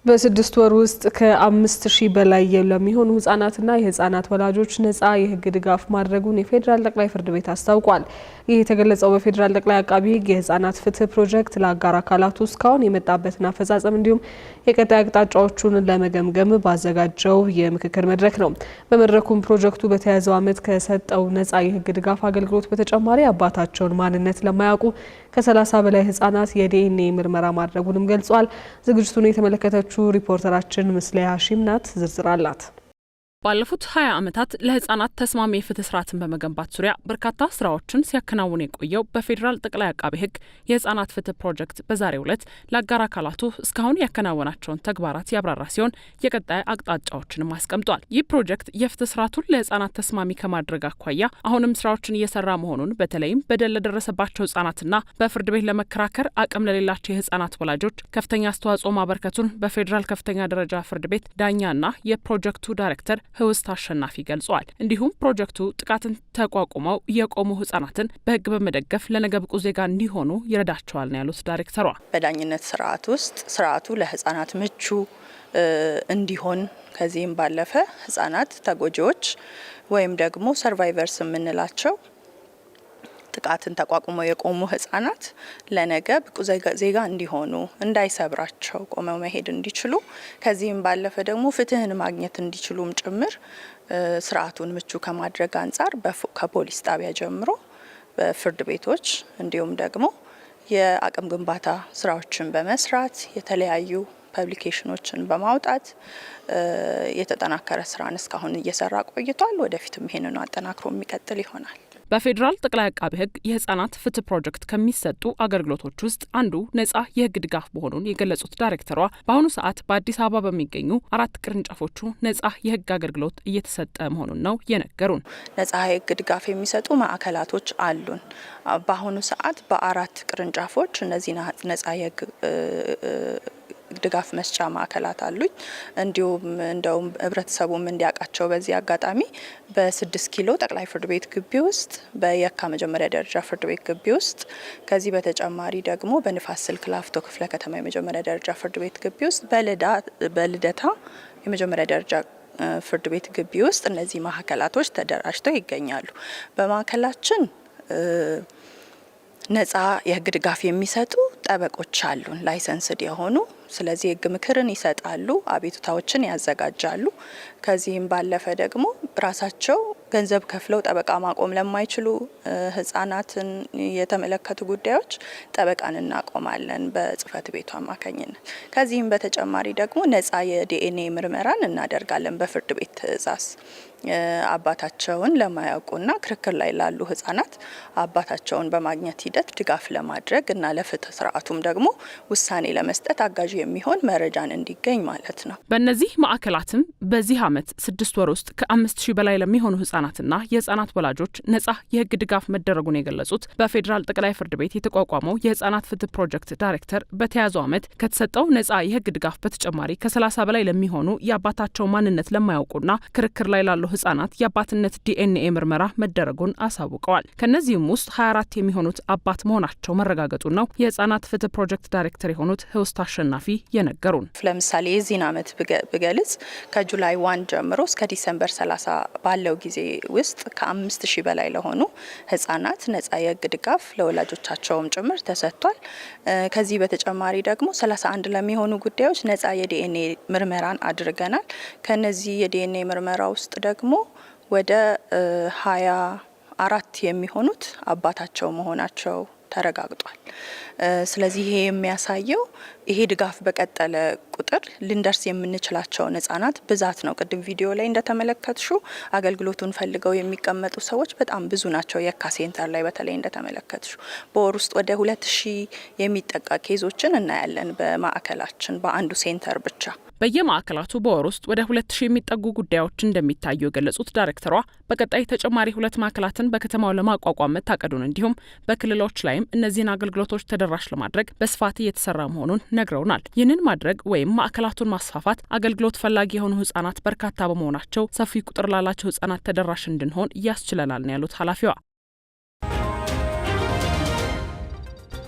በስድስት ወር ውስጥ ከ5000 በላይ ለሚሆኑ ህጻናትና የህጻናት ወላጆች ነጻ የህግ ድጋፍ ማድረጉን የፌዴራል ጠቅላይ ፍርድ ቤት አስታውቋል። ይህ የተገለጸው በፌዴራል ጠቅላይ አቃቢ ህግ የህጻናት ፍትህ ፕሮጀክት ለአጋር አካላቱ እስካሁን የመጣበትን አፈጻጸም እንዲሁም የቀጣይ አቅጣጫዎቹን ለመገምገም ባዘጋጀው የምክክር መድረክ ነው። በመድረኩም ፕሮጀክቱ በተያዘው ዓመት ከሰጠው ነጻ የህግ ድጋፍ አገልግሎት በተጨማሪ አባታቸውን ማንነት ለማያውቁ ከ30 በላይ ህጻናት የዲኤንኤ ምርመራ ማድረጉንም ገልጿል። ዝግጅቱን የተመለከተችው ሪፖርተራችን ምስሊያ ሀሺም ናት። ዝርዝር አላት። ባለፉት 20 ዓመታት ለህጻናት ተስማሚ የፍትህ ስርዓትን በመገንባት ዙሪያ በርካታ ስራዎችን ሲያከናውን የቆየው በፌዴራል ጠቅላይ አቃቤ ህግ የህጻናት ፍትህ ፕሮጀክት በዛሬው ዕለት ለአጋር አካላቱ እስካሁን ያከናወናቸውን ተግባራት ያብራራ ሲሆን የቀጣይ አቅጣጫዎችንም አስቀምጧል። ይህ ፕሮጀክት የፍትህ ስርዓቱን ለህጻናት ተስማሚ ከማድረግ አኳያ አሁንም ስራዎችን እየሰራ መሆኑን በተለይም በደል ለደረሰባቸው ህጻናትና በፍርድ ቤት ለመከራከር አቅም ለሌላቸው የህጻናት ወላጆች ከፍተኛ አስተዋጽኦ ማበርከቱን በፌዴራል ከፍተኛ ደረጃ ፍርድ ቤት ዳኛና የፕሮጀክቱ ዳይሬክተር ህውስት አሸናፊ ገልጿል። እንዲሁም ፕሮጀክቱ ጥቃትን ተቋቁመው የቆሙ ህጻናትን በህግ በመደገፍ ለነገ ብቁ ዜጋ እንዲሆኑ ይረዳቸዋል ነው ያሉት ዳይሬክተሯ። በዳኝነት ስርዓት ውስጥ ስርዓቱ ለህጻናት ምቹ እንዲሆን ከዚህም ባለፈ ህጻናት ተጎጂዎች ወይም ደግሞ ሰርቫይቨርስ የምንላቸው ጥቃትን ተቋቁመው የቆሙ ህጻናት ለነገ ብቁ ዜጋ እንዲሆኑ እንዳይሰብራቸው ቆመው መሄድ እንዲችሉ ከዚህም ባለፈ ደግሞ ፍትህን ማግኘት እንዲችሉም ጭምር ስርዓቱን ምቹ ከማድረግ አንጻር ከፖሊስ ጣቢያ ጀምሮ በፍርድ ቤቶች እንዲሁም ደግሞ የአቅም ግንባታ ስራዎችን በመስራት የተለያዩ ፐብሊኬሽኖችን በማውጣት የተጠናከረ ስራን እስካሁን እየሰራ ቆይቷል። ወደፊትም ይሄንን አጠናክሮ የሚቀጥል ይሆናል። በፌዴራል ጠቅላይ አቃቤ ህግ የህጻናት ፍትህ ፕሮጀክት ከሚሰጡ አገልግሎቶች ውስጥ አንዱ ነጻ የህግ ድጋፍ መሆኑን የገለጹት ዳይሬክተሯ በአሁኑ ሰዓት በአዲስ አበባ በሚገኙ 4 ቅርንጫፎቹ ነጻ የህግ አገልግሎት እየተሰጠ መሆኑን ነው የነገሩን። ነጻ የህግ ድጋፍ የሚሰጡ ማዕከላቶች አሉን። በአሁኑ ሰዓት በ4 ቅርንጫፎች እነዚህ ነጻ የህግ ድጋፍ መስጫ ማዕከላት አሉኝ። እንዲሁም እንደውም ህብረተሰቡም እንዲያውቃቸው በዚህ አጋጣሚ በ6 ኪሎ ጠቅላይ ፍርድ ቤት ግቢ ውስጥ በየካ መጀመሪያ ደረጃ ፍርድ ቤት ግቢ ውስጥ ከዚህ በተጨማሪ ደግሞ በንፋስ ስልክ ላፍቶ ክፍለ ከተማ የመጀመሪያ ደረጃ ፍርድ ቤት ግቢ ውስጥ በልደታ የመጀመሪያ ደረጃ ፍርድ ቤት ግቢ ውስጥ እነዚህ ማዕከላቶች ተደራጅተው ይገኛሉ። በማዕከላችን ነጻ የህግ ድጋፍ የሚሰጡ ጠበቆች አሉን፣ ላይሰንስድ የሆኑ። ስለዚህ የህግ ምክርን ይሰጣሉ፣ አቤቱታዎችን ያዘጋጃሉ። ከዚህም ባለፈ ደግሞ ራሳቸው ገንዘብ ከፍለው ጠበቃ ማቆም ለማይችሉ ህጻናትን የተመለከቱ ጉዳዮች ጠበቃን እናቆማለን በጽህፈት ቤቱ አማካኝነት። ከዚህም በተጨማሪ ደግሞ ነጻ የዲኤንኤ ምርመራን እናደርጋለን በፍርድ ቤት ትዕዛዝ። አባታቸውን ለማያውቁና ክርክር ላይ ላሉ ህጻናት አባታቸውን በማግኘት ሂደት ድጋፍ ለማድረግ እና ለፍትህ ስርዓቱም ደግሞ ውሳኔ ለመስጠት አጋዥ የሚሆን መረጃን እንዲገኝ ማለት ነው። በእነዚህ ማዕከላትም በዚህ ዓመት 6 ወር ውስጥ ከ5000 በላይ ለሚሆኑ ህጻናትና የህጻናት ወላጆች ነጻ የህግ ድጋፍ መደረጉን የገለጹት በፌዴራል ጠቅላይ ፍርድ ቤት የተቋቋመው የህጻናት ፍትህ ፕሮጀክት ዳይሬክተር በተያዘው ዓመት ከተሰጠው ነጻ የህግ ድጋፍ በተጨማሪ ከ30 በላይ ለሚሆኑ የአባታቸው ማንነት ለማያውቁና ክርክር ላይ ላሉ ህጻናት የአባትነት ዲኤንኤ ምርመራ መደረጉን አሳውቀዋል። ከነዚህም ውስጥ 24 የሚሆኑት አባት መሆናቸው መረጋገጡን ነው የህጻናት ፍትህ ፕሮጀክት ዳይሬክተር የሆኑት ህውስት አሸናፊ የነገሩን። ለምሳሌ የዚህን ዓመት ብገልጽ ከጁላይ 1 ጀምሮ እስከ ዲሰምበር 30 ባለው ጊዜ ውስጥ ከ5000 በላይ ለሆኑ ህጻናት ነጻ የህግ ድጋፍ ለወላጆቻቸውም ጭምር ተሰጥቷል። ከዚህ በተጨማሪ ደግሞ 31 ለሚሆኑ ጉዳዮች ነጻ የዲኤንኤ ምርመራን አድርገናል። ከነዚህ የዲኤንኤ ምርመራ ውስጥ ደግሞ ወደ 24 የሚሆኑት አባታቸው መሆናቸው ተረጋግጧል። ስለዚህ ይሄ የሚያሳየው ይሄ ድጋፍ በቀጠለ ቁጥር ልንደርስ የምንችላቸውን ህጻናት ብዛት ነው። ቅድም ቪዲዮ ላይ እንደተመለከትሹ አገልግሎቱን ፈልገው የሚቀመጡ ሰዎች በጣም ብዙ ናቸው። የካ ሴንተር ላይ በተለይ እንደተመለከትሹ በወር ውስጥ ወደ 2000 የሚጠጋ ኬዞችን እናያለን በማዕከላችን በአንዱ ሴንተር ብቻ። በየማዕከላቱ በወር ውስጥ ወደ 2000 የሚጠጉ ጉዳዮች እንደሚታዩ የገለጹት ዳይሬክተሯ በቀጣይ ተጨማሪ 2 ማዕከላትን በከተማው ለማቋቋም መታቀዱን እንዲሁም በክልሎች ላይም እነዚህን አገልግሎቶች ተደራሽ ለማድረግ በስፋት እየተሰራ መሆኑን ነግረውናል። ይህንን ማድረግ ወይም ማዕከላቱን ማስፋፋት አገልግሎት ፈላጊ የሆኑ ህጻናት በርካታ በመሆናቸው ሰፊ ቁጥር ላላቸው ህጻናት ተደራሽ እንድንሆን ያስችለናል ነው ያሉት ኃላፊዋ።